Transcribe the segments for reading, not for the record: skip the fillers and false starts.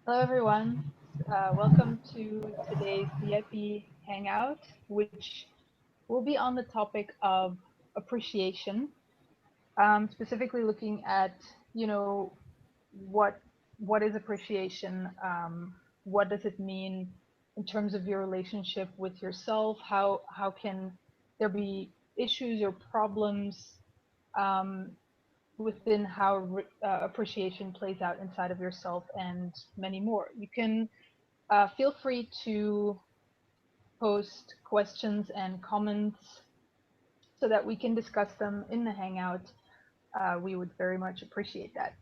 Hello, everyone. Welcome to today's DIP Hangout, which will be on the topic of appreciation, specifically looking at, you know, what what is appreciation? What does it mean in terms of your relationship with yourself? How can there be issues or problems um, within how appreciation plays out inside of yourself, and many more. You can feel free to post questions and comments so that we can discuss them in the Hangout. We would very much appreciate that.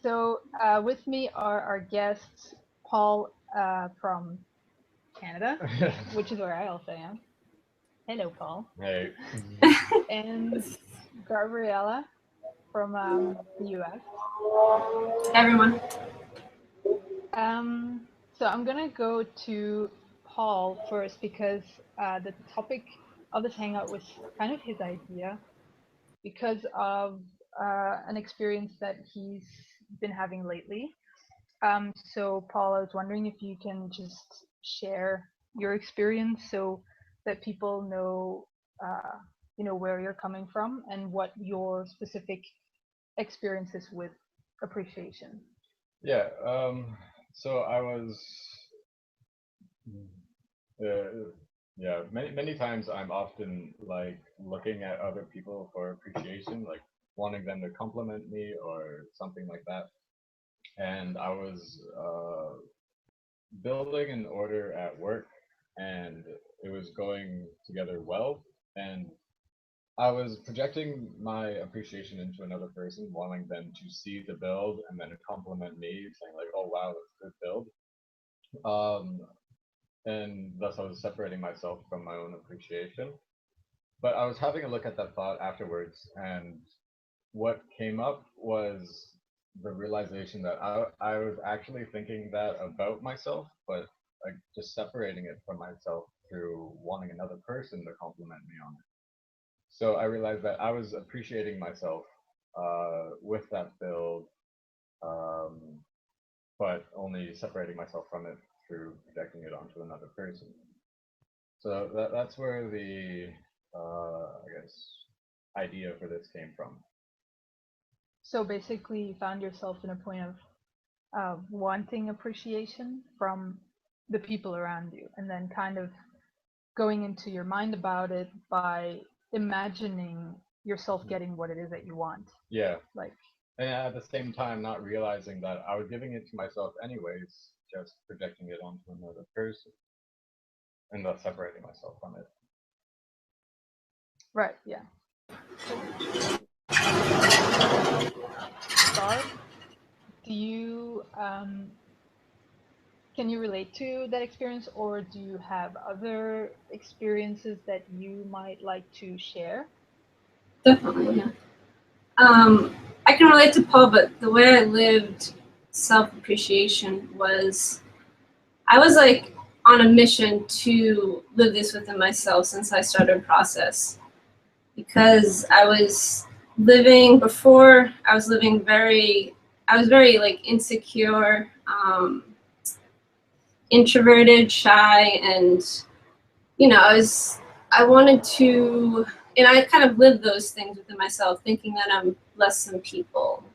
So, with me are our guests, Paul from Canada, which is where I also am. Hello, Paul. Hey. And Gabriella from the US. Everyone. So I'm gonna go to Paul first because the topic of this hangout was kind of his idea because of an experience that he's been having lately. So Paul, I was wondering if you can just share your experience so that people know, where you're coming from and what your specific experience is with appreciation. Yeah. So I was. Uh, yeah. Many times I'm often like looking at other people for appreciation, like wanting them to compliment me or something like that. And I was building an order at work, and it was going together well. And I was projecting my appreciation into another person, wanting them to see the build and then compliment me, saying like, "Oh wow, that's a good build." Um, and thus I was separating myself from my own appreciation. But I was having a look at that thought afterwards, and what came up was the realization that I was actually thinking that about myself, but like just separating it from myself through wanting another person to compliment me on it. So I realized that I was appreciating myself with that build, um, but only separating myself from it through projecting it onto another person. So that's where the I guess idea for this came from. So basically, you found yourself in a point of wanting appreciation from the people around you, and then kind of going into your mind about it by imagining yourself getting what it is that you want. Yeah, Like, and at the same time, not realizing that I was giving it to myself anyways, just projecting it onto another person, and thus separating myself from it. right, yeah. Cool. Barb, do you can you relate to that experience, or do you have other experiences that you might like to share? Definitely, yeah. I can relate to Paul, but the way I lived self-appreciation was I was like on a mission to live this within myself since I started process because I was very like insecure, introverted, shy, and I wanted to, and I kind of lived those things within myself, thinking that I'm less than people,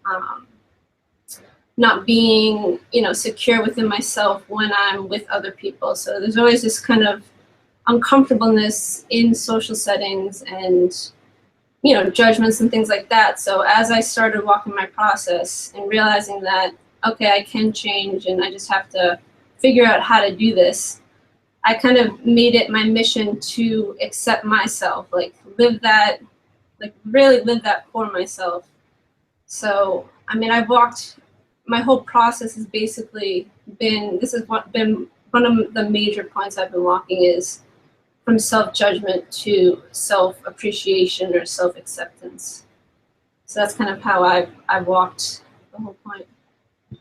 not being, secure within myself when I'm with other people. So there's always this kind of uncomfortableness in social settings and, judgments and things like that. So as I started walking my process and realizing that, okay, I can change and I just have to figure out how to do this, I kind of made it my mission to accept myself, like really live that for myself. So, I mean, my whole process has basically this has been one of the major points I've been walking is from self-judgment to self-appreciation or self-acceptance. So that's kind of how I've walked the whole point.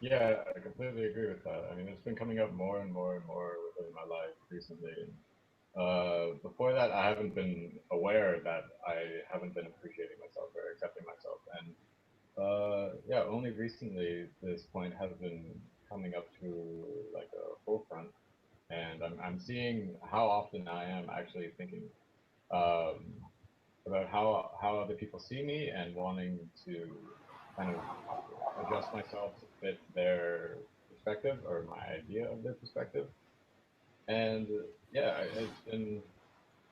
Yeah, I completely agree with that. I mean, it's been coming up more and more and more within my life recently. Before that, I haven't been aware that I haven't been appreciating myself or accepting myself. And yeah, only recently this point has been coming up to like a forefront, and I'm seeing how often I am actually thinking about how other people see me and wanting to kind of adjust myself to fit their perspective or my idea of their perspective. And yeah,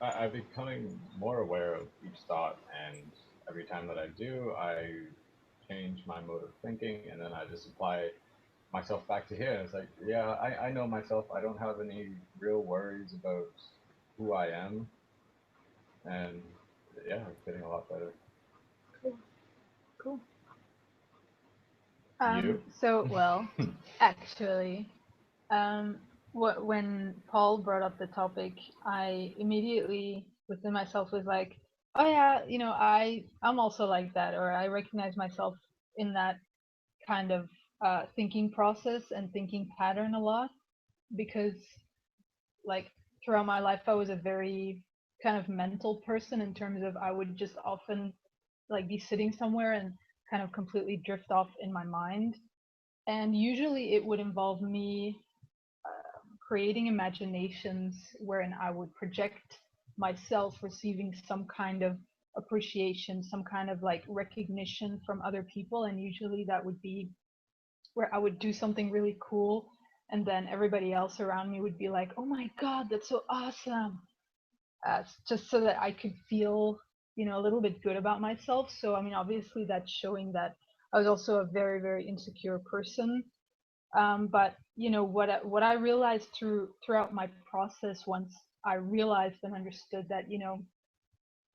I'm becoming more aware of each thought, and every time that I do, I change my mode of thinking, and then I just apply myself back to here. It's like, yeah, I know myself. I don't have any real worries about who I am, and yeah, it's getting a lot better. Cool. You? So, well, actually, when Paul brought up the topic, I immediately within myself was like, oh yeah, I'm also like that, or I recognize myself in that kind of thinking process and thinking pattern a lot, because like throughout my life I was a very kind of mental person, in terms of I would just often like be sitting somewhere and kind of completely drift off in my mind, and usually it would involve me creating imaginations wherein I would project myself receiving some kind of appreciation, some kind of like recognition from other people, and usually that would be where I would do something really cool, and then everybody else around me would be like, "Oh my God, that's so awesome!" Just so that I could feel, a little bit good about myself. So I mean, obviously, that's showing that I was also a very, very insecure person. But what I realized throughout my process, once I realized and understood that,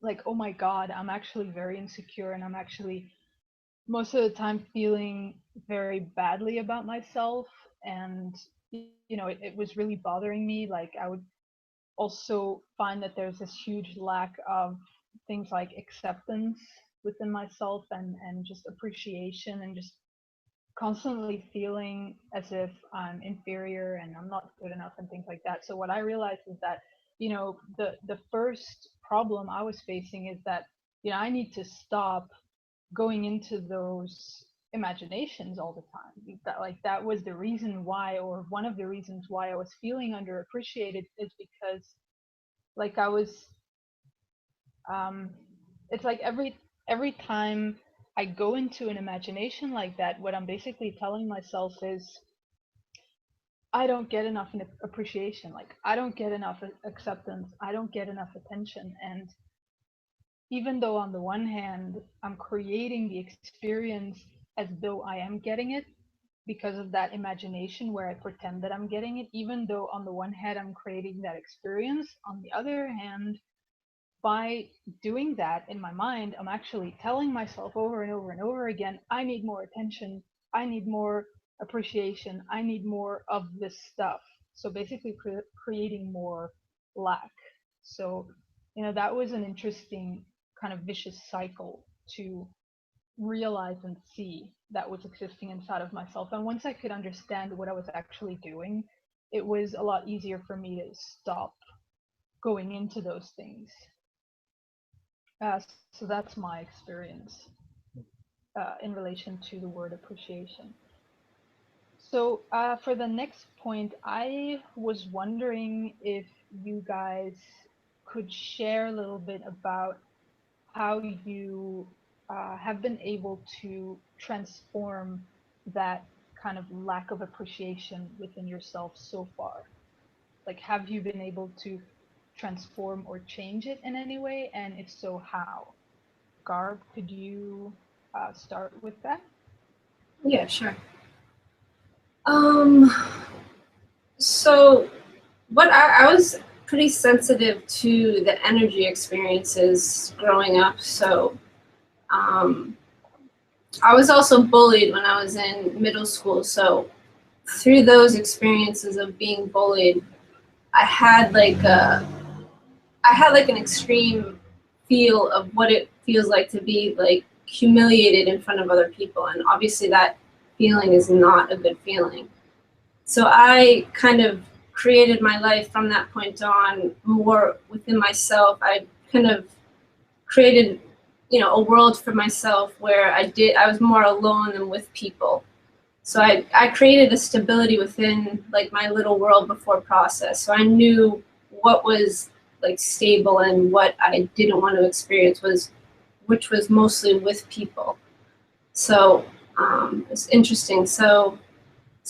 like, oh my God, I'm actually very insecure, and I'm actually most of the time feeling very badly about myself, and it was really bothering me. Like, I would also find that there's this huge lack of things like acceptance within myself, and just appreciation, and just constantly feeling as if I'm inferior and I'm not good enough and things like that. So what I realized is that, the first problem I was facing is that, I need to stop going into those imaginations all the time. That was the reason why, or one of the reasons why I was feeling underappreciated, is because like I was it's like every time I go into an imagination like that, what I'm basically telling myself is, I don't get enough appreciation, like I don't get enough acceptance, I don't get enough attention. And even though on the one hand I'm creating the experience as though I am getting it because of that imagination where I pretend that I'm getting it, even though on the one hand I'm creating that experience, on the other hand, by doing that in my mind, I'm actually telling myself over and over and over again, I need more attention, I need more appreciation, I need more of this stuff. So basically creating more lack. So, that was an interesting kind of vicious cycle to realize and see that was existing inside of myself. And once I could understand what I was actually doing, it was a lot easier for me to stop going into those things. So that's my experience in relation to the word appreciation. So for the next point, I was wondering if you guys could share a little bit about how you have been able to transform that kind of lack of appreciation within yourself so far. Like, have you been able to transform or change it in any way? And if so, how? Garb, could you start with that? Yeah, sure. So what I was pretty sensitive to the energy experiences growing up. So I was also bullied when I was in middle school. So through those experiences of being bullied, I had like an extreme feel of what it feels like to be like humiliated in front of other people, and obviously that feeling is not a good feeling. So I kind of created my life from that point on more within myself. I kind of created, a world for myself where I was more alone than with people. So I created a stability within like my little world before process. So I knew what was like stable and what I didn't want to experience which was mostly with people. So it's interesting. So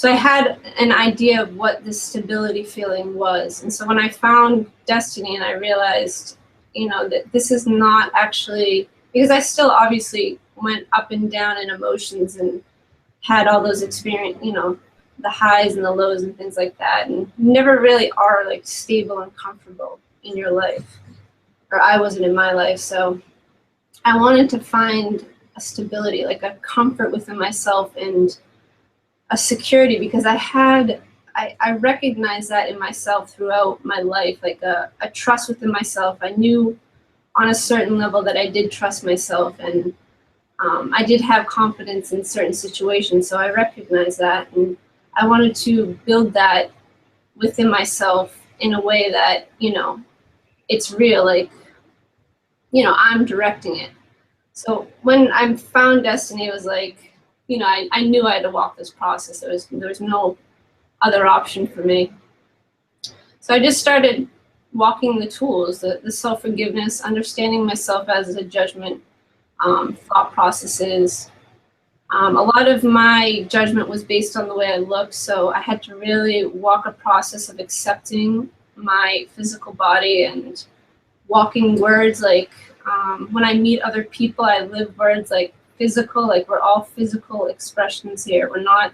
I had an idea of what this stability feeling was. And so when I found Desteni and I realized, that this is not actually, because I still obviously went up and down in emotions and had all those experience, the highs and the lows and things like that. And you never really are like stable and comfortable in your life, or I wasn't in my life. So I wanted to find a stability, like a comfort within myself and a security, because I recognized that in myself throughout my life, like a trust within myself. I knew on a certain level that I did trust myself, and I did have confidence in certain situations, so I recognized that, and I wanted to build that within myself in a way that, it's real, like, I'm directing it. So when I found Desteni, it was like, I knew I had to walk this process. There was no other option for me. So I just started walking the tools, the self-forgiveness, understanding myself as a judgment, thought processes. A lot of my judgment was based on the way I looked, so I had to really walk a process of accepting my physical body and walking words like, when I meet other people, I live words like physical, like we're all physical expressions here. We're not,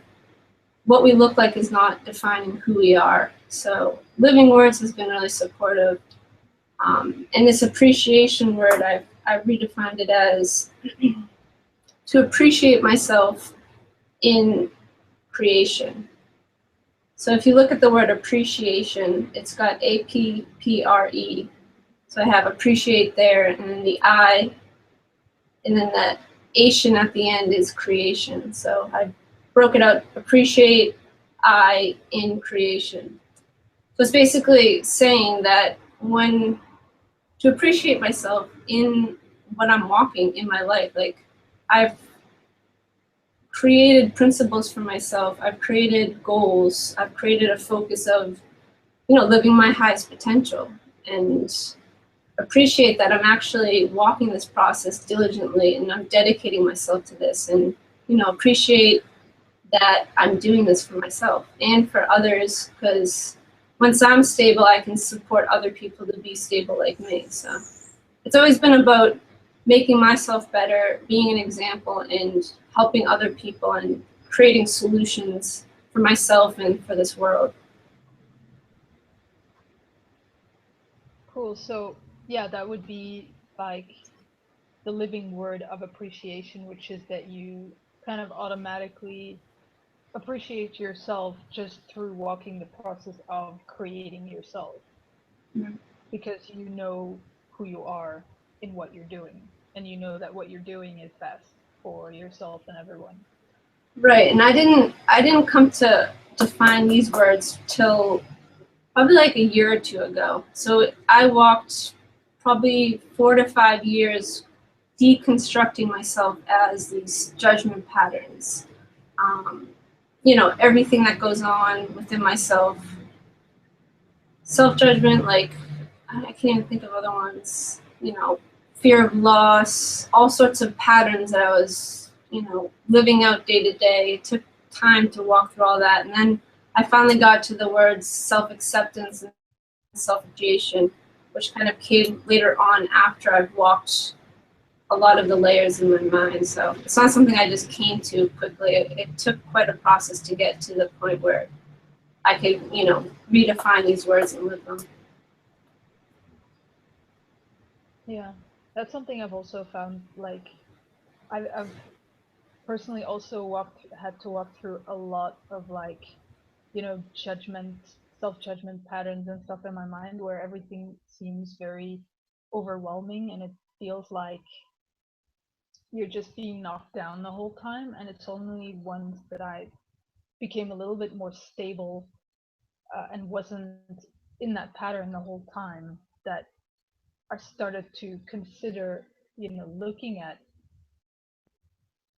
what we look like is not defining who we are. So living words has been really supportive. And this appreciation word, I've redefined it as to appreciate myself in creation. So if you look at the word appreciation, it's got A-P-P-R-E. So I have appreciate there, and then the I, and then the Asian at the end is creation. So I broke it out, appreciate I in creation. So it's basically saying that to appreciate myself in what I'm walking in my life, like I've created principles for myself, I've created goals, I've created a focus of, living my highest potential, and appreciate that I'm actually walking this process diligently and I'm dedicating myself to this, and appreciate that I'm doing this for myself and for others, because once I'm stable, I can support other people to be stable like me. So it's always been about making myself better, being an example, and helping other people and creating solutions for myself and for this world. Cool. So yeah, that would be like the living word of appreciation, which is that you kind of automatically appreciate yourself just through walking the process of creating yourself. Mhm. Because you know who you are in what you're doing, and you know that what you're doing is best for yourself and everyone. Right, and I didn't come to define these words till probably like a year or two ago. So I walked probably 4 to 5 years deconstructing myself as these judgment patterns. Everything that goes on within myself. Self-judgment, like, I can't even think of other ones, fear of loss, all sorts of patterns that I was, living out day to day. It took time to walk through all that. And then I finally got to the words self-acceptance and self-appreciation, which kind of came later on after I've walked a lot of the layers in my mind. So it's not something I just came to quickly. It took quite a process to get to the point where I could, redefine these words and live them. Yeah, that's something I've also found. Like, I've personally also had to walk through a lot of like, judgment, self-judgment patterns and stuff in my mind, where everything seems very overwhelming and it feels like you're just being knocked down the whole time. And it's only once that I became a little bit more stable and wasn't in that pattern the whole time that I started to consider, looking at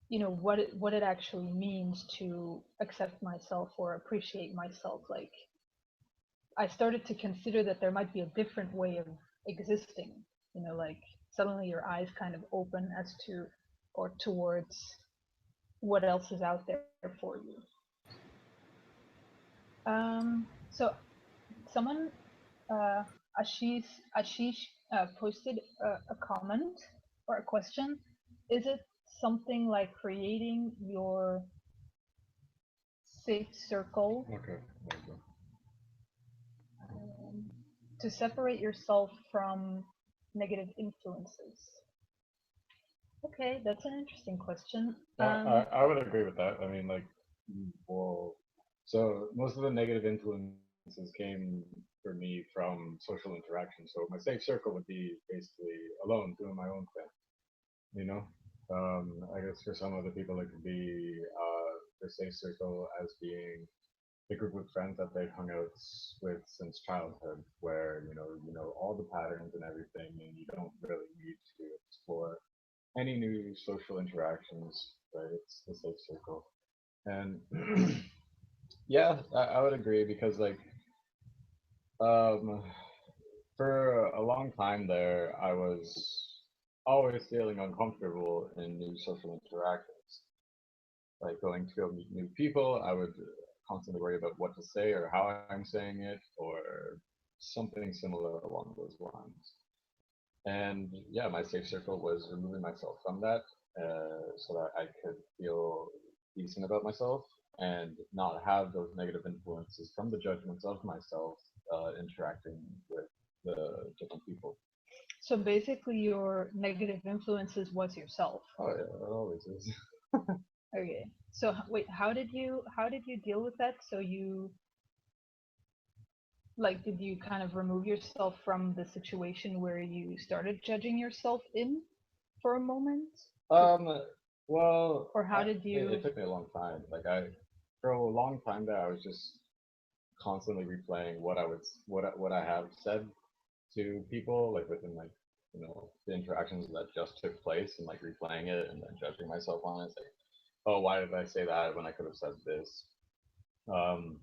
you know, what it actually means to accept myself or appreciate myself. Like, I started to consider that there might be a different way of existing, you know, like suddenly your eyes kind of open as to or towards what else is out there for you. So someone, uh, Ashish posted a comment or a question. Is it something like creating your safe circle Okay. There you go. to separate yourself from negative influences? Okay, that's an interesting question. I would agree with that. I mean, like, well, so most of the negative influences came for me from social interaction. So my safe circle would be basically alone, doing my own thing. You know, I guess for some other people it could be their safe circle as being the group of friends that they've hung out with since childhood, where you know all the patterns and everything, and you don't really need to explore any new social interactions, right? It's the safe circle. And yeah, I would agree because like um, for a long time there, I was always feeling uncomfortable in new social interactions. Like going to go meet new people, I would constantly worry about what to say or how I'm saying it or something similar along those lines. And yeah, my safe circle was removing myself from that so that I could feel decent about myself and not have those negative influences from the judgments of myself interacting with the different people. So basically, your negative influences was yourself. Oh yeah, it always is. Okay. So wait, how did you deal with that? So you like did you kind of remove yourself from the situation where you started judging yourself in for a moment? Um, well, Or how did it you took me a long time. Like for a long time there, I was just constantly replaying what I have said to people, like within like the interactions that just took place, and like replaying it and then judging myself on it. It's like, oh, why did I say that when I could have said this? Um,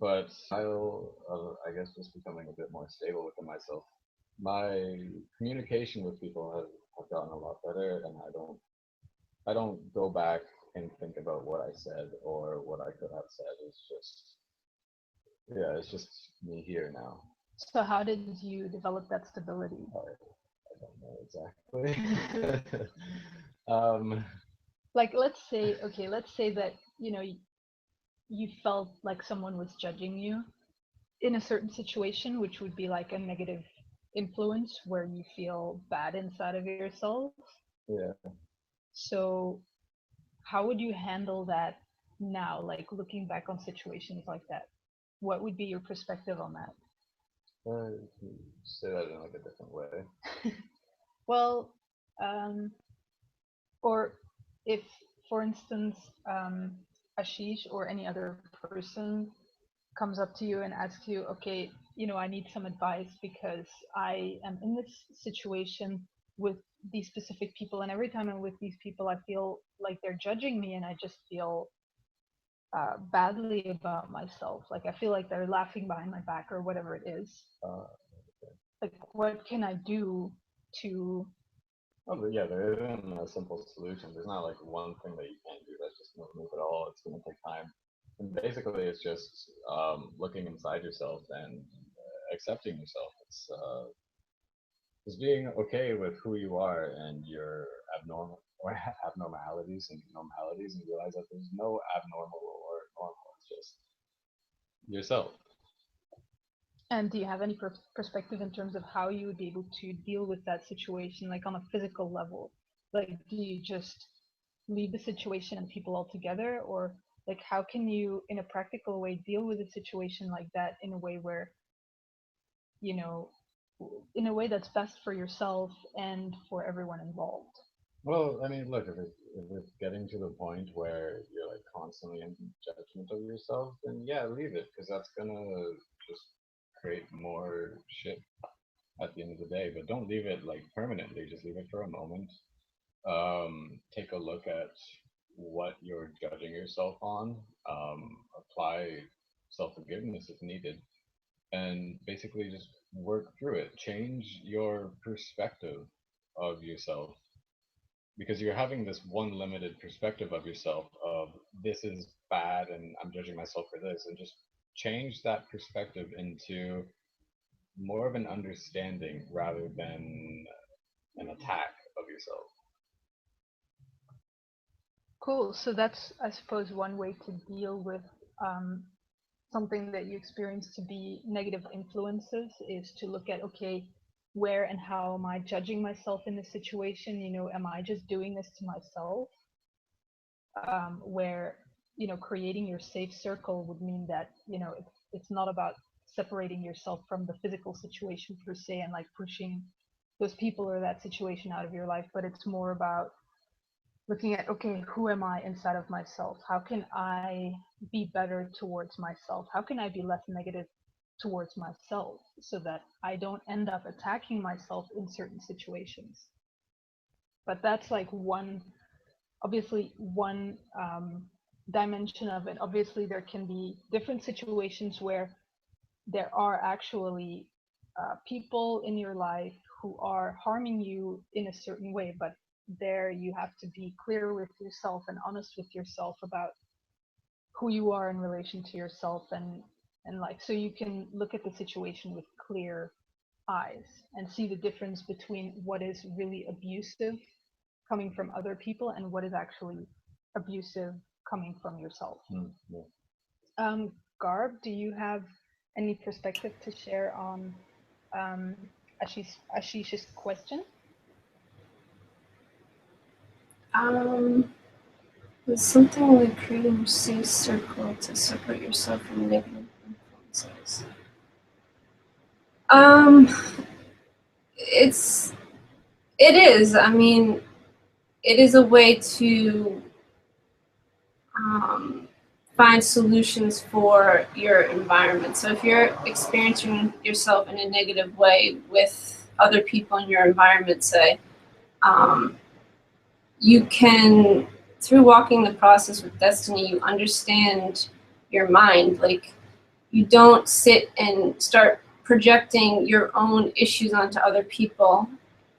but I'll, I guess, just becoming a bit more stable within myself. My communication with people have gotten a lot better, and I don't go back and think about what I said or what I could have said. It's just yeah, it's just me here now. so how did you develop that stability? I don't know exactly. um, Like let's say that, you know, you felt like someone was judging you in a certain situation, which would be like a negative influence where you feel bad inside of yourself. yeah, So, how would you handle that now, like looking back on situations like that? What would be your perspective on that? say that in like a different way. Well, um, or if, for instance, Ashish or any other person comes up to you and asks you, okay, you know, I need some advice because I am in this situation with these specific people, and every time I'm with these people, I feel like they're judging me, and I just feel badly about myself. Like I feel like they're laughing behind my back or whatever it is. Uh, Like, what can I do to? oh, but yeah, there isn't a simple solution. There's not like one thing that you can't do that's just gonna move it all. It's gonna take time. And basically, it's just looking inside yourself and accepting yourself. It's just being okay with who you are and your abnormal or abnormalities and normalities, and realize that there's no abnormal or normal. It's just yourself. And do you have any perspective in terms of how you would be able to deal with that situation, like on a physical level? Like, do you just leave the situation and people altogether, or like how can you, in a practical way, deal with a situation like that in a way where, you know, in a way that's best for yourself and for everyone involved? Well, I mean, look, if it's getting to the point where you're like constantly in judgment of yourself, then yeah, leave it because that's gonna just create more shit. at the end of the day, but don't leave it like permanently. Just leave it for a moment. Take a look at what you're judging yourself on. Apply self-forgiveness if needed, and basically just work through it. Change your perspective of yourself, because you're having this one limited perspective of yourself of this is bad and I'm judging myself for this, and just change that perspective into more of an understanding rather than an attack of yourself. Cool. So that's, I suppose, one way to deal with um, something that you experience to be negative influences is to look at, okay, where and how am I judging myself in this situation? Am I just doing this to myself? Where, creating your safe circle would mean that, it's not about separating yourself from the physical situation per se and like pushing those people or that situation out of your life, but it's more about looking at, okay, who am I inside of myself? How can I be better towards myself? How can I be less negative towards myself so that I don't end up attacking myself in certain situations? But that's like obviously one dimension of it. Obviously, there can be different situations where there are actually people in your life who are harming you in a certain way, but there you have to be clear with yourself and honest with yourself about who you are in relation to yourself, and like, so you can look at the situation with clear eyes and see the difference between what is really abusive coming from other people and what is actually abusive coming from yourself. Yeah. Garb, do you have any perspective to share on um, Ashish's question? It's something like creating a safe circle to separate yourself from negative influences. It is. I mean, it is a way to find solutions for your environment. So if you're experiencing yourself in a negative way with other people in your environment, say, you can, through walking the process with Destiny, you understand your mind. Like, you don't sit and start projecting your own issues onto other people.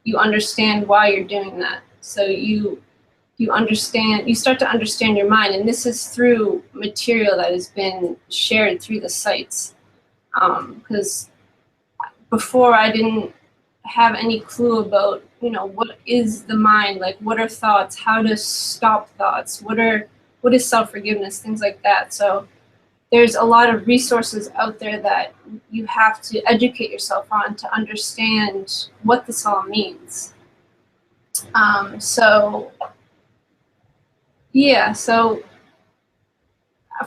You understand why you're doing that. So you start to understand your mind, and this is through material that has been shared through the sites. Because before, I didn't have any clue about, what is the mind, like what are thoughts, how to stop thoughts, what is self-forgiveness, things like that. So there's a lot of resources out there that you have to educate yourself on to understand what this all means. So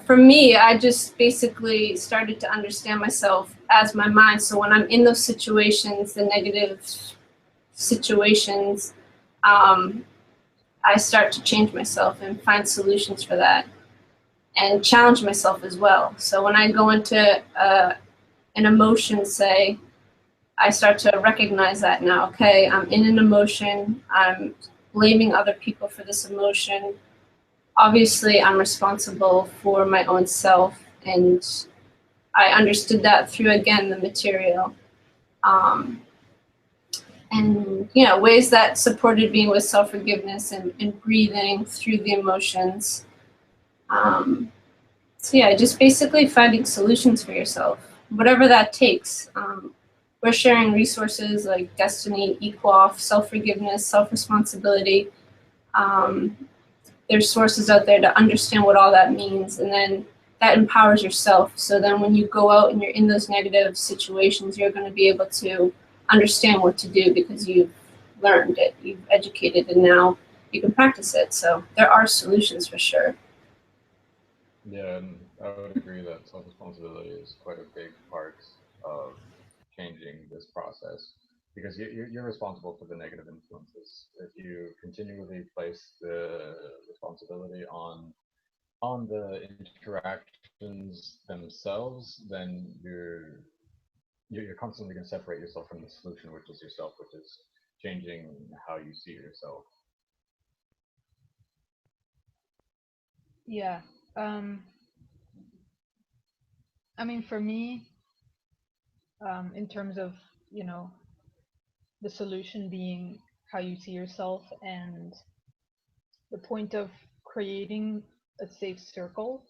for me, I just basically started to understand myself as my mind. So when I'm in those situations, the negative situations, I start to change myself and find solutions for that and challenge myself as well. So when I go into an emotion, say, I start to recognize that now. Okay, I'm in an emotion. I'm blaming other people for this emotion. Obviously, I'm responsible for my own self, and I understood that through, again, the material. And ways that supported me with self-forgiveness and breathing through the emotions. So yeah, just basically finding solutions for yourself, whatever that takes. We're sharing resources like Destiny, Equoff, self-forgiveness, self-responsibility. There's sources out there to understand what all that means, and then that empowers yourself. So then when you go out and you're in those negative situations, you're going to be able to understand what to do because you've learned it, you've educated, and now you can practice it. So there are solutions for sure. Yeah, and I would agree that self-responsibility is quite a big part of changing this process, because you're responsible for the negative influences. If you continually place the responsibility on the interactions themselves, then you're constantly going to separate yourself from the solution, which is yourself, which is changing how you see yourself. Yeah. I mean, for me, in terms of, you know, the solution being how you see yourself, and the point of creating a safe circle,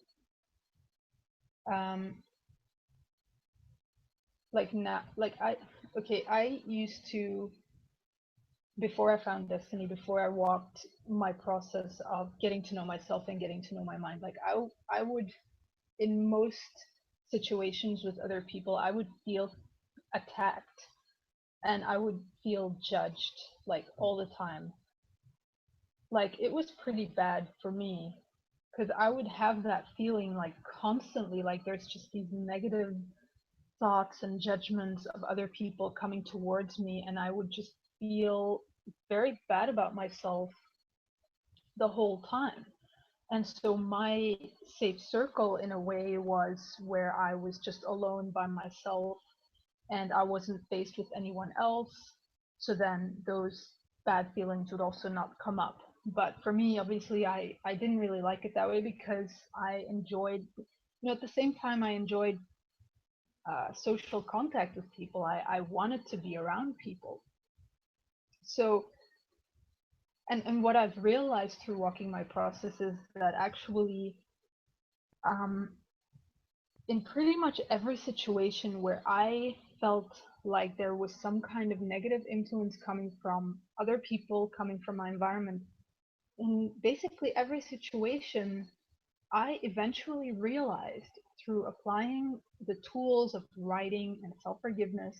like now, I used to, before I found Destiny, before I walked my process of getting to know myself and getting to know my mind, like I would, in most situations with other people, I would feel attacked and I would feel judged like all the time. Like it was pretty bad for me because I would have that feeling like constantly, like there's just these negative thoughts and judgments of other people coming towards me, and I would just feel very bad about myself the whole time. And so my safe circle in a way was where I was just alone by myself and I wasn't faced with anyone else. So then those bad feelings would also not come up. But for me, obviously, I didn't really like it that way because I enjoyed, at the same time, I enjoyed social contact with people. I wanted to be around people. So, and what I've realized through walking my process is that actually, um, in pretty much every situation where I felt like there was some kind of negative influence coming from other people, coming from my environment, in basically every situation, I eventually realized through applying the tools of writing and self forgiveness,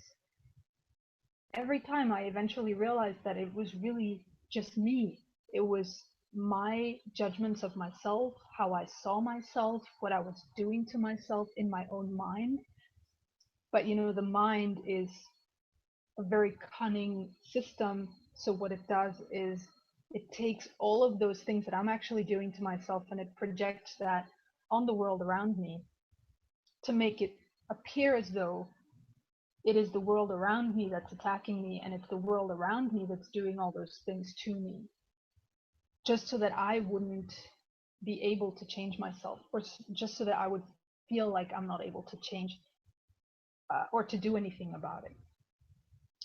every time I eventually realized that it was really just me. It was my judgments of myself, how I saw myself, what I was doing to myself in my own mind. But the mind is a very cunning system. So what it does is it takes all of those things that I'm actually doing to myself and it projects that on the world around me to make it appear as though it is the world around me that's attacking me and it's the world around me that's doing all those things to me, just so that I wouldn't be able to change myself, or just so that I would feel like I'm not able to change or to do anything about it.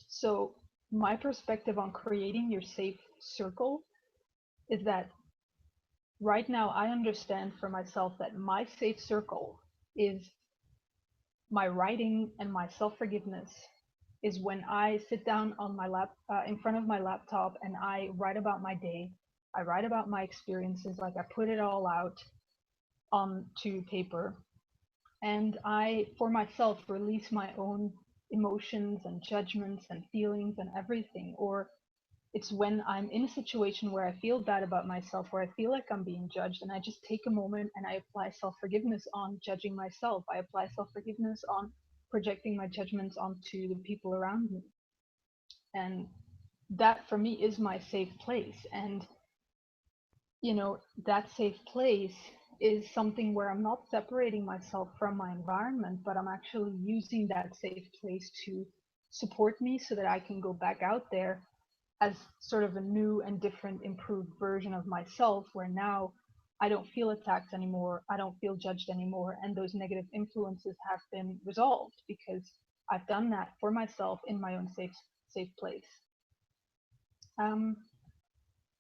So my perspective on creating your safe circle is that right now I understand for myself that my safe circle is my writing and my self-forgiveness, is when I sit down on my in front of my laptop and I write about my day. I write about my experiences, like I put it all out onto paper, and I, for myself, release my own emotions and judgments and feelings and everything. Or it's when I'm in a situation where I feel bad about myself, where I feel like I'm being judged, and I just take a moment and I apply self forgiveness on judging myself. I apply self forgiveness on projecting my judgments onto the people around me. And that for me is my safe place. And, that safe place is something where I'm not separating myself from my environment, but I'm actually using that safe place to support me so that I can go back out there as sort of a new and different, improved version of myself, where now I don't feel attacked anymore, I don't feel judged anymore, and those negative influences have been resolved because I've done that for myself in my own safe place.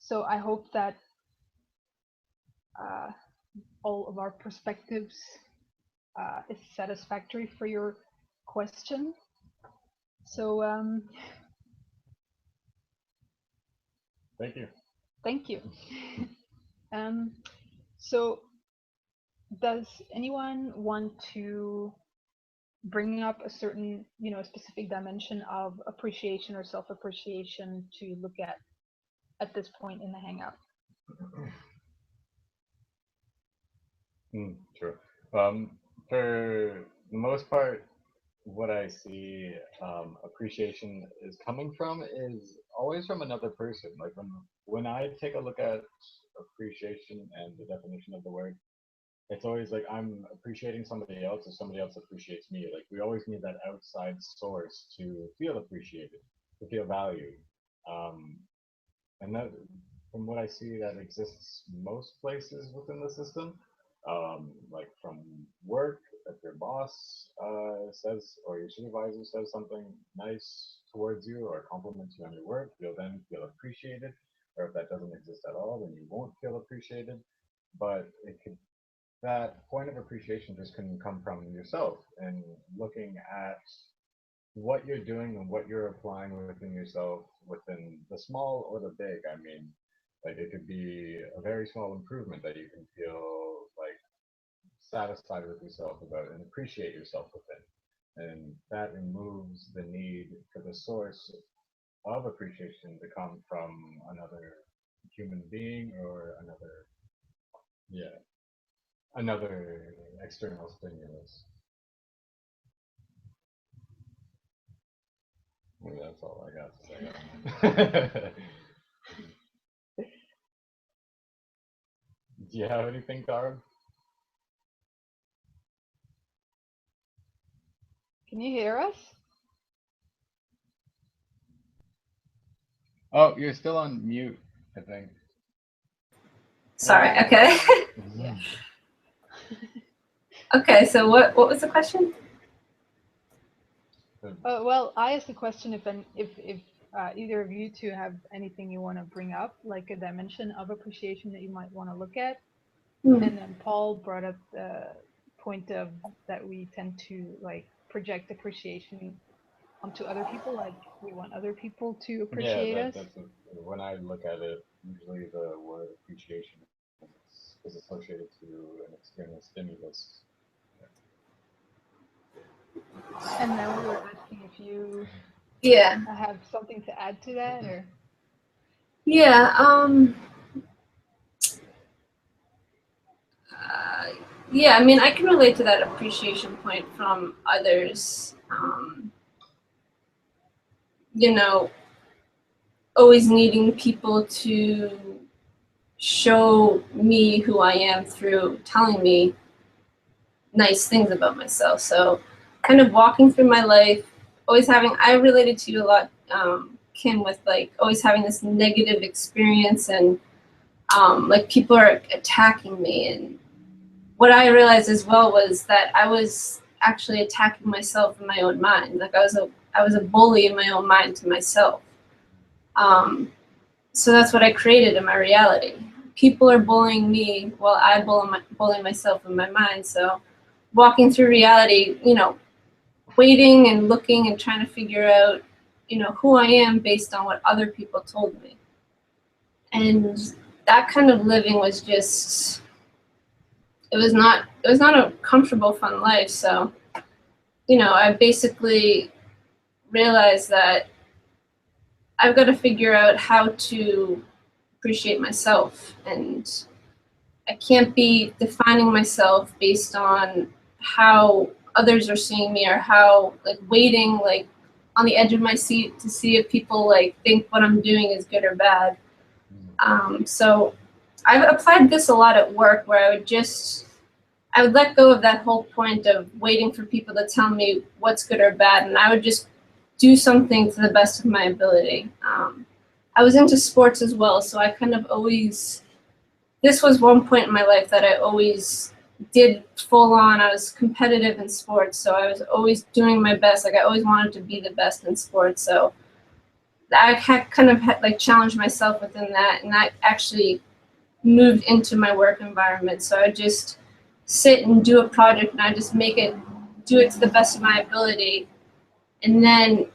So I hope that all of our perspectives is satisfactory for your question. So Thank you. thank you. So does anyone want to bring up a certain, a specific dimension of appreciation or self-appreciation to look at this point in the Hangout? Sure. For the most part, what I see appreciation is coming from is always from another person. Like when I take a look at appreciation and the definition of the word, it's always like I'm appreciating somebody else or somebody else appreciates me. Like we always need that outside source to feel appreciated, to feel valued. Um, and that, from what I see, that exists most places within the system. Like from work, if your boss says or your supervisor says something nice towards you or compliments you on your work, you'll then feel appreciated. Or if that doesn't exist at all, then you won't feel appreciated. But it could, that point of appreciation just can come from yourself and looking at what you're doing and what you're applying within yourself, within the small or the big. I mean, like it could be a very small improvement that you can feel like satisfied with yourself about and appreciate yourself within. And that removes the need for the source of appreciation to come from another human being or another, yeah, another external stimulus. Maybe that's all I got to say. Do you have anything, Tara? Can you hear us? Oh, you're still on mute, I think. Sorry. Okay. Yeah. Okay. So what was the question? Well, I asked the question if either of you two have anything you want to bring up, like a dimension of appreciation that you might want to look at. And then Paul brought up the point of that we tend to like project appreciation onto other people, like we want other people to appreciate us. That's when I look at it, usually the word appreciation is associated to an external stimulus. And then we were asking if you have something to add to that, or yeah. Yeah, I mean, I can relate to that appreciation point from others. You know, always needing people to show me who I am through telling me nice things about myself. So kind of walking through my life, always having, I related to you a lot, Kim, with like always having this negative experience and like people are attacking me. And what I realized as well was that I was actually attacking myself in my own mind. Like I was a bully in my own mind to myself. So that's what I created in my reality. People are bullying me while I bully myself in my mind. So walking through reality, you know, waiting and looking and trying to figure out, you know, who I am based on what other people told me. And that kind of living was just, it was not a comfortable, fun life. So, you know, I basically realized that I've got to figure out how to appreciate myself, and I can't be defining myself based on how others are seeing me or how, like, waiting like on the edge of my seat to see if people like think what I'm doing is good or bad. So I've applied this a lot at work, where I would let go of that whole point of waiting for people to tell me what's good or bad, and I would just do something to the best of my ability. I was into sports as well, so I kind of always, this was one point in my life that I always did full on. I was competitive in sports, so I was always doing my best. Like I always wanted to be the best in sports, so I had kind of like challenged myself within that, and that actually moved into my work environment. So I would just sit and do a project, and I just do it to the best of my ability. And then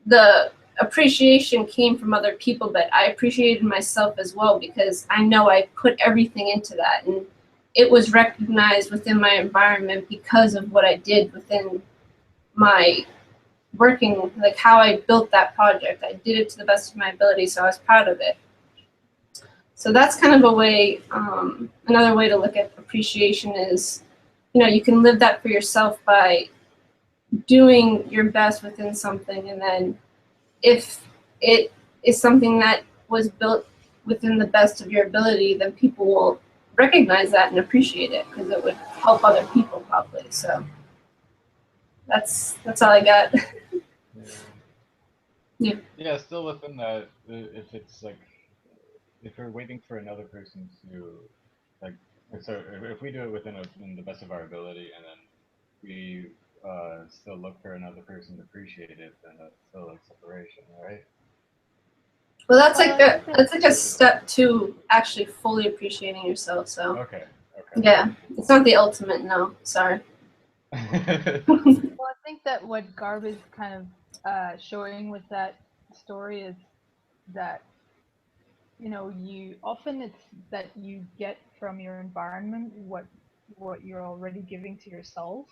the appreciation came from other people, but I appreciated myself as well, because I know I put everything into that, and it was recognized within my environment because of what I did within my working, like how I built that project. I did it to the best of my ability, so I was proud of it. So that's kind of a way, another way to look at appreciation is, you know, you can live that for yourself by doing your best within something, and then if it is something that was built within the best of your ability, then people will recognize that and appreciate it, because it would help other people probably. So that's all I got. Yeah. Yeah. Yeah, still within that, if it's like, if we're waiting for another person to, like, so if we do it within the best of our ability, and then we still look for another person to appreciate it, then that's still like separation, right? Well, that's like a step to actually fully appreciating yourself. So Okay. yeah, it's not the ultimate. No, sorry. Well, I think that what Garb is kind of showing with that story is that, you know, it's that you get from your environment what you're already giving to yourself.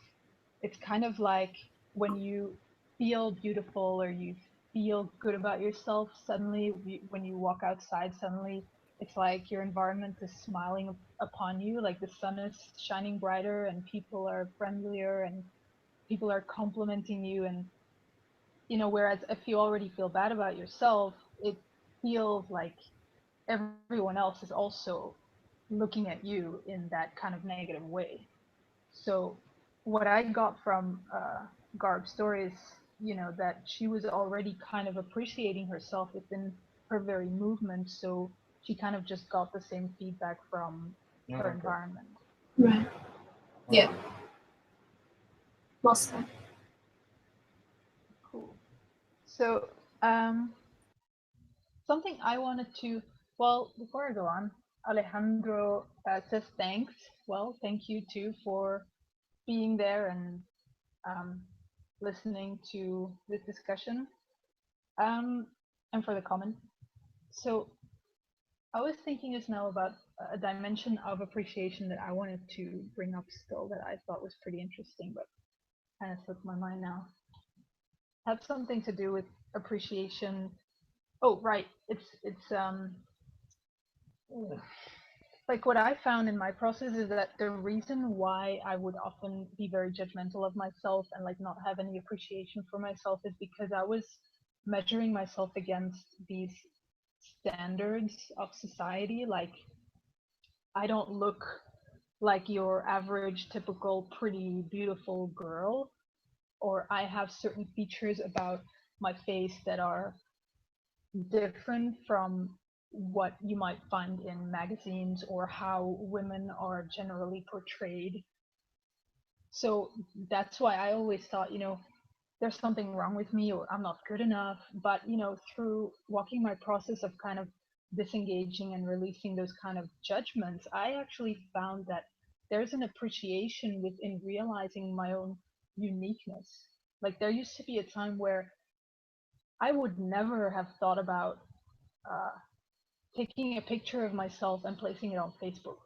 It's kind of like when you feel beautiful or you feel good about yourself, suddenly when you walk outside, suddenly it's like your environment is smiling upon you, like the sun is shining brighter and people are friendlier and people are complimenting you. And you know, whereas if you already feel bad about yourself, it feels like everyone else is also looking at you in that kind of negative way. So what I got from Garb's story is, you know, that she was already kind of appreciating herself within her very movement, so she kind of just got the same feedback from her environment. Right. Yeah. Well said. Cool. So something I wanted to, well, before I go on, Alejandro says thanks. Well, thank you too for being there and um, listening to this discussion, and for the comment. So I was thinking just now about a dimension of appreciation that I wanted to bring up still, that I thought was pretty interesting, but kind of slipped my mind now. Had something to do with appreciation. Oh, right. It's like what I found in my process is that the reason why I would often be very judgmental of myself and like not have any appreciation for myself is because I was measuring myself against these standards of society. Like, I don't look like your average typical pretty beautiful girl, or I have certain features about my face that are different from what you might find in magazines or how women are generally portrayed. So that's why I always thought, you know, there's something wrong with me or I'm not good enough. But, you know, through walking my process of kind of disengaging and releasing those kind of judgments, I actually found that there's an appreciation within realizing my own uniqueness. Like, there used to be a time where I would never have thought about uh, taking a picture of myself and placing it on Facebook,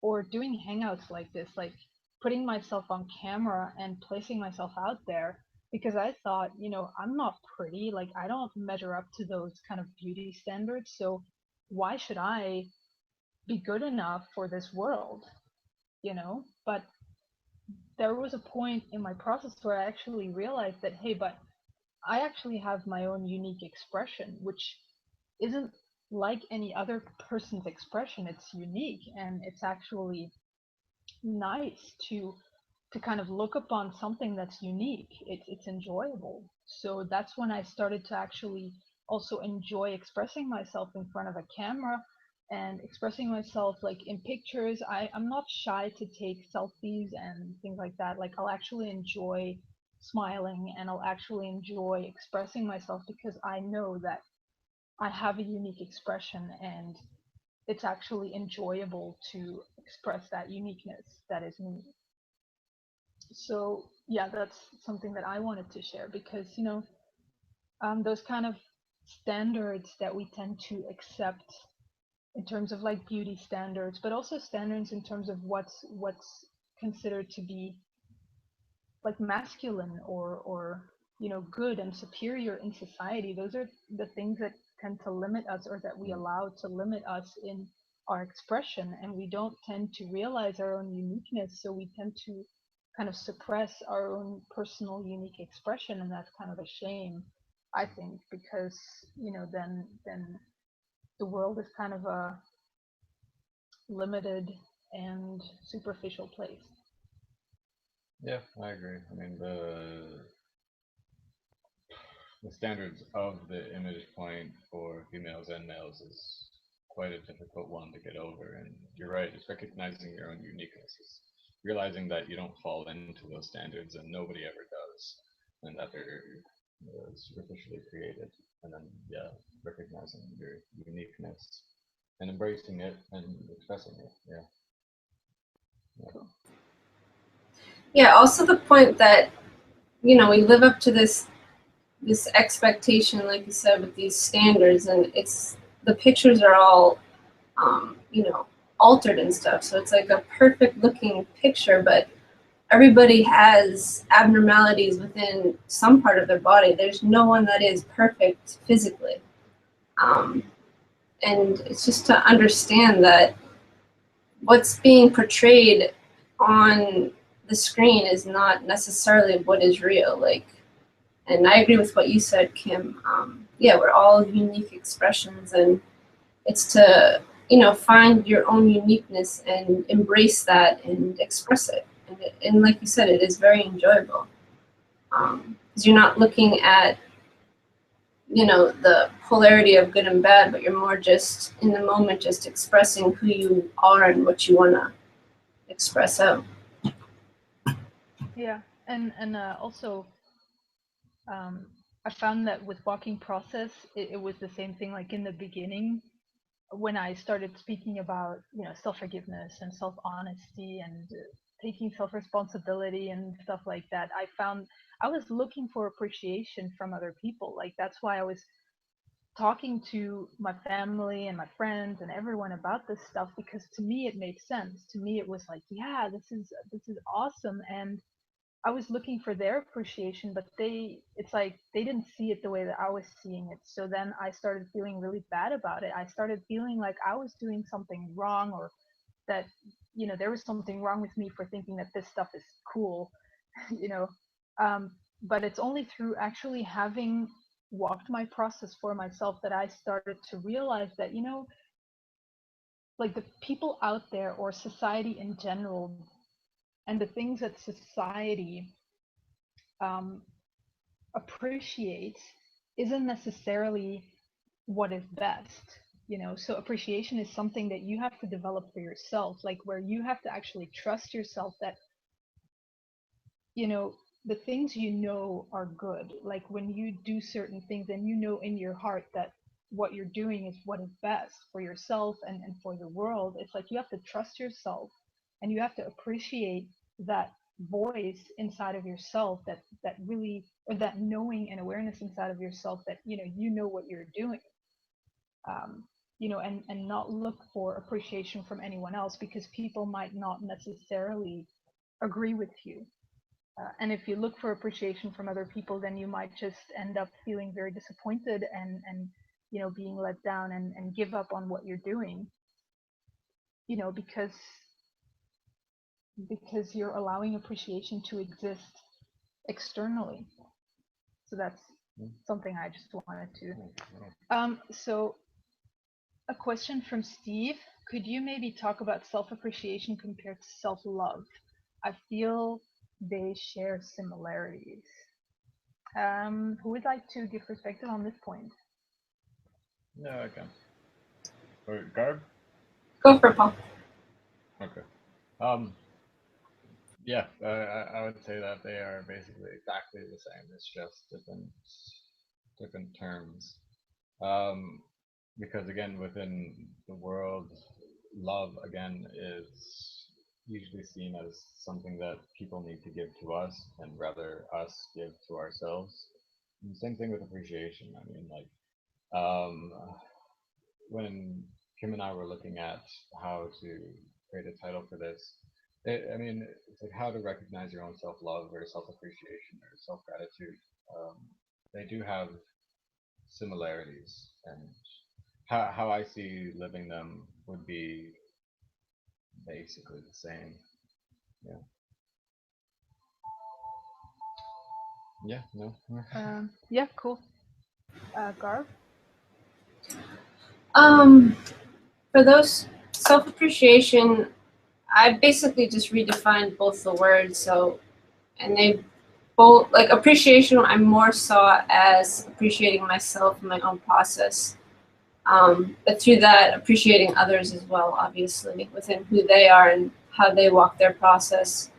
or doing hangouts like this, like putting myself on camera and placing myself out there, because I thought, you know, I'm not pretty, like I don't measure up to those kind of beauty standards, so why should I be good enough for this world, you know? But there was a point in my process where I actually realized that, hey, but I actually have my own unique expression, which isn't like any other person's expression. It's unique, and it's actually nice to kind of look upon something that's unique. It's enjoyable. So that's when I started to actually also enjoy expressing myself in front of a camera and expressing myself like in pictures. I'm not shy to take selfies and things like that. Like, I'll actually enjoy smiling and I'll actually enjoy expressing myself because I know that I have a unique expression and it's actually enjoyable to express that uniqueness that is me. So yeah, that's something that I wanted to share because, you know, those kind of standards that we tend to accept in terms of like beauty standards, but also standards in terms of what's considered to be like masculine or you know, good and superior in society. Those are the things that tend to limit us, or that we allow to limit us in our expression, and we don't tend to realize our own uniqueness, so we tend to kind of suppress our own personal unique expression, and that's kind of a shame, I think, because, you know, then the world is kind of a limited and superficial place. Yeah, I agree. I mean, the standards of the image point for females and males is quite a difficult one to get over. And you're right, it's recognizing your own uniqueness. It's realizing that you don't fall into those standards and nobody ever does, and that they're superficially created. And then, yeah, recognizing your uniqueness and embracing it and expressing it. Yeah. Cool. Yeah, also the point that, you know, we live up to this expectation, like you said, with these standards, and it's, the pictures are all, you know, altered and stuff. So it's like a perfect looking picture, but everybody has abnormalities within some part of their body. There's no one that is perfect physically. And it's just to understand that what's being portrayed on the screen is not necessarily what is real. Like, and I agree with what you said, Kim. Yeah, we're all unique expressions, and it's to, you know, find your own uniqueness and embrace that and express it. And like you said, it is very enjoyable. Because you're not looking at, you know, the polarity of good and bad, but you're more just in the moment, just expressing who you are and what you want to express out. Yeah, and also, I found that with walking process, it was the same thing. Like in the beginning, when I started speaking about, you know, self-forgiveness and self-honesty and taking self-responsibility and stuff like that, I found I was looking for appreciation from other people. Like that's why I was talking to my family and my friends and everyone about this stuff, because to me it made sense. To me it was like, yeah, this is awesome. And I was looking for their appreciation, but it's like they didn't see it the way that I was seeing it. So then I started feeling really bad about it. I started feeling like I was doing something wrong, or that, you know, there was something wrong with me for thinking that this stuff is cool, you know. But it's only through actually having walked my process for myself that I started to realize that, you know, like the people out there or society in general and the things that society appreciates isn't necessarily what is best, you know. So appreciation is something that you have to develop for yourself, like where you have to actually trust yourself that, you know, the things you know are good. Like when you do certain things and you know in your heart that what you're doing is what is best for yourself and for the world, it's like you have to trust yourself and you have to appreciate that voice inside of yourself, that really, or that knowing and awareness inside of yourself that, you know what you're doing. You know, and not look for appreciation from anyone else, because people might not necessarily agree with you. And if you look for appreciation from other people, then you might just end up feeling very disappointed and you know, being let down and give up on what you're doing, you know, because you're allowing appreciation to exist externally. So that's something I just wanted to. So a question from Steve: could you maybe talk about self-appreciation compared to self-love? I feel they share similarities. Who would like to give perspective on this point? Yeah, I can. Or Garb? Go for it, Paul. Okay. Yeah, I would say that they are basically exactly the same. It's just different terms. Because again, within the world, love again is usually seen as something that people need to give to us, and rather us give to ourselves. And same thing with appreciation. I mean, like, when Kim and I were looking at how to create a title for this, I mean, it's like how to recognize your own self-love or self-appreciation or self-gratitude. They do have similarities, and how I see living them would be basically the same. Yeah. Yeah. No. Yeah, cool. Garb? For those self-appreciation, I basically just redefined both the words. So, and they both, like appreciation, I more saw as appreciating myself and my own process. But through that, appreciating others as well, obviously, within who they are and how they walk their process.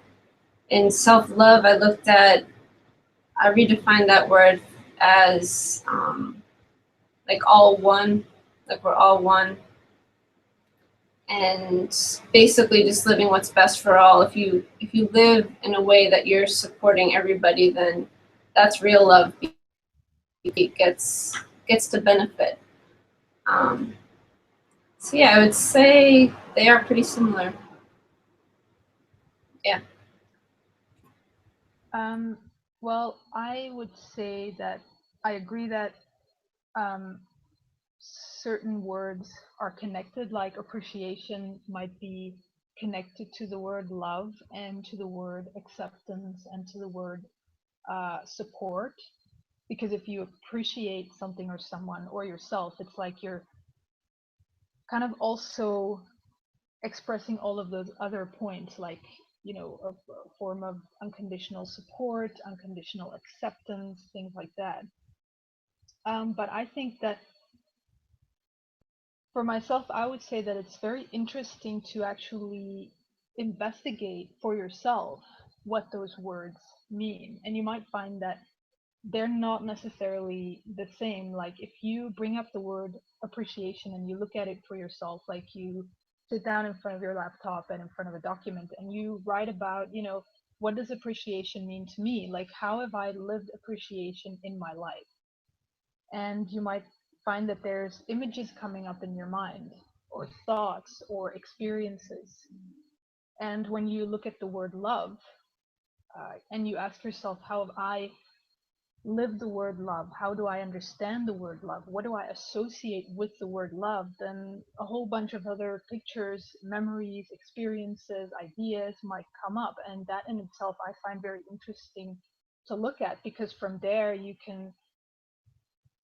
In self-love, I redefined that word as like all one, like we're all one. And basically just living what's best for all. If you live in a way that you're supporting everybody, then that's real love. It gets to benefit. So yeah, I would say they are pretty similar. Yeah. Well, I would say that I agree that certain words are connected, like appreciation might be connected to the word love and to the word acceptance and to the word support. Because if you appreciate something or someone or yourself, it's like you're kind of also expressing all of those other points, like, you know, a form of unconditional support, unconditional acceptance, things like that. But I think that for myself, I would say that it's very interesting to actually investigate for yourself what those words mean. And you might find that they're not necessarily the same. Like if you bring up the word appreciation and you look at it for yourself, like you sit down in front of your laptop and in front of a document and you write about, you know, what does appreciation mean to me? Like how have I lived appreciation in my life? And you might find that there's images coming up in your mind or thoughts or experiences. And when you look at the word love and you ask yourself, how have I lived the word love? How do I understand the word love? What do I associate with the word love? Then a whole bunch of other pictures, memories, experiences, ideas might come up. And that in itself I find very interesting to look at, because from there you can,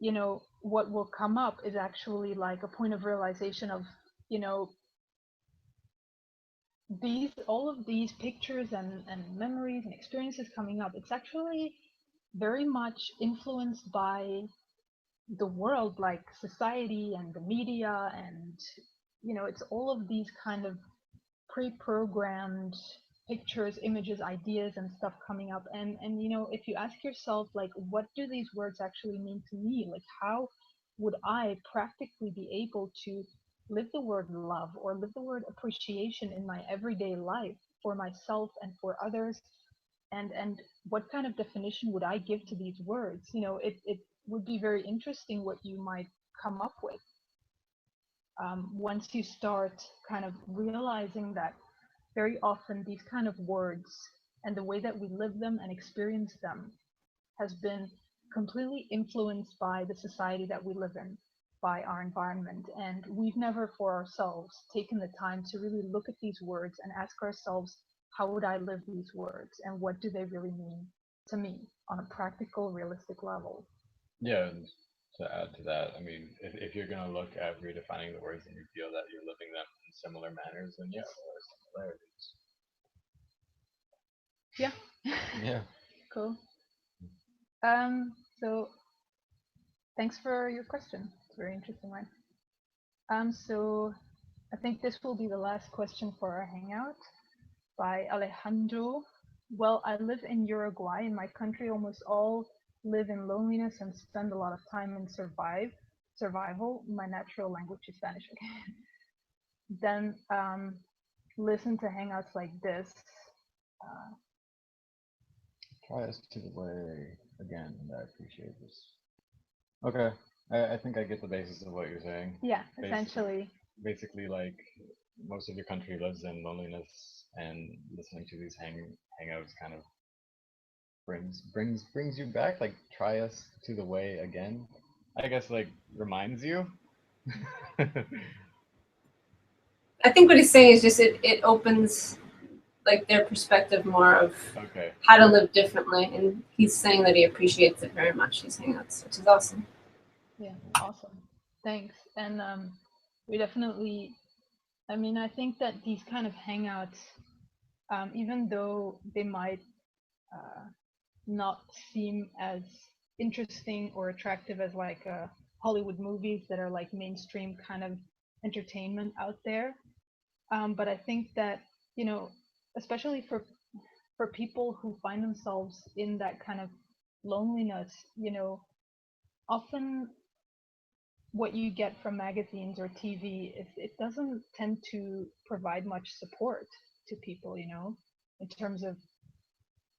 you know, what will come up is actually like a point of realization of, you know, these, all of these pictures and memories and experiences coming up, it's actually very much influenced by the world, like society and the media, and you know, it's all of these kind of pre-programmed pictures, images, ideas and stuff coming up. And you know, if you ask yourself, like, what do these words actually mean to me? Like, how would I practically be able to live the word love or live the word appreciation in my everyday life for myself and for others? And what kind of definition would I give to these words? You know, it would be very interesting what you might come up with once you start kind of realizing that very often these kind of words and the way that we live them and experience them has been completely influenced by the society that we live in, by our environment. And we've never for ourselves taken the time to really look at these words and ask ourselves, how would I live these words and what do they really mean to me on a practical, realistic level? Yeah, and to add to that, I mean, if you're going to look at redefining the words and you feel that you're living them in similar manners, then yeah, there are similarities. Yeah. Yeah. Cool. So thanks for your question. It's a very interesting one. So I think this will be the last question for our hangout by Alejandro. Well, I live in Uruguay. In my country, almost all live in loneliness and spend a lot of time in survival. My natural language is Spanish. Then listen to hangouts like this. Try us to the way again, and I appreciate this. Okay, I think I get the basis of what you're saying. Yeah, essentially. Basically, like most of your country lives in loneliness, and listening to these hangouts kind of brings you back. Like, try us to the way again. I guess like reminds you. I think what he's saying is just it opens like their perspective more of Okay. how to live differently, and he's saying that he appreciates it very much, these hangouts, which is awesome. Yeah, awesome. Thanks. And we definitely I mean, I think that these kind of hangouts, even though they might not seem as interesting or attractive as like Hollywood movies that are like mainstream kind of entertainment out there, but I think that, you know, especially for people who find themselves in that kind of loneliness, you know, often what you get from magazines or TV, it doesn't tend to provide much support to people, you know, in terms of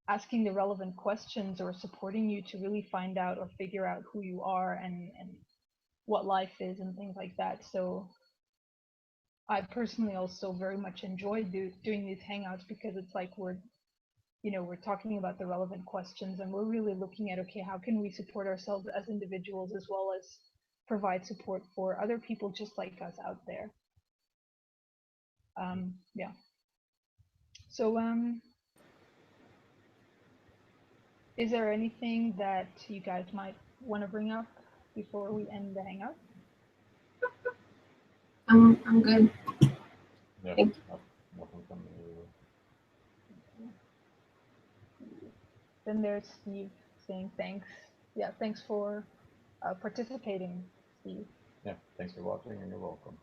asking the relevant questions or supporting you to really find out or figure out who you are and what life is and things like that. So I personally also very much enjoy doing these hangouts because it's like we're talking about the relevant questions and we're really looking at, okay, how can we support ourselves as individuals as well as provide support for other people just like us out there. Yeah. So is there anything that you guys might want to bring up before we end the hangout? I'm good. Yeah. Thank Nothing from me. Then there's Steve saying thanks. Yeah, thanks for participating, Steve. Yeah, thanks for watching and you're welcome.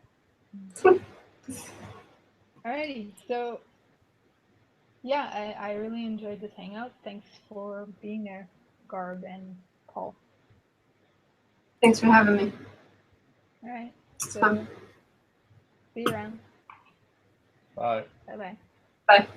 Alrighty, so yeah, I really enjoyed this hangout. Thanks for being there, Garb and Paul. Thanks for having me. All right, It's so fun. see you around. Bye. Bye bye. Bye.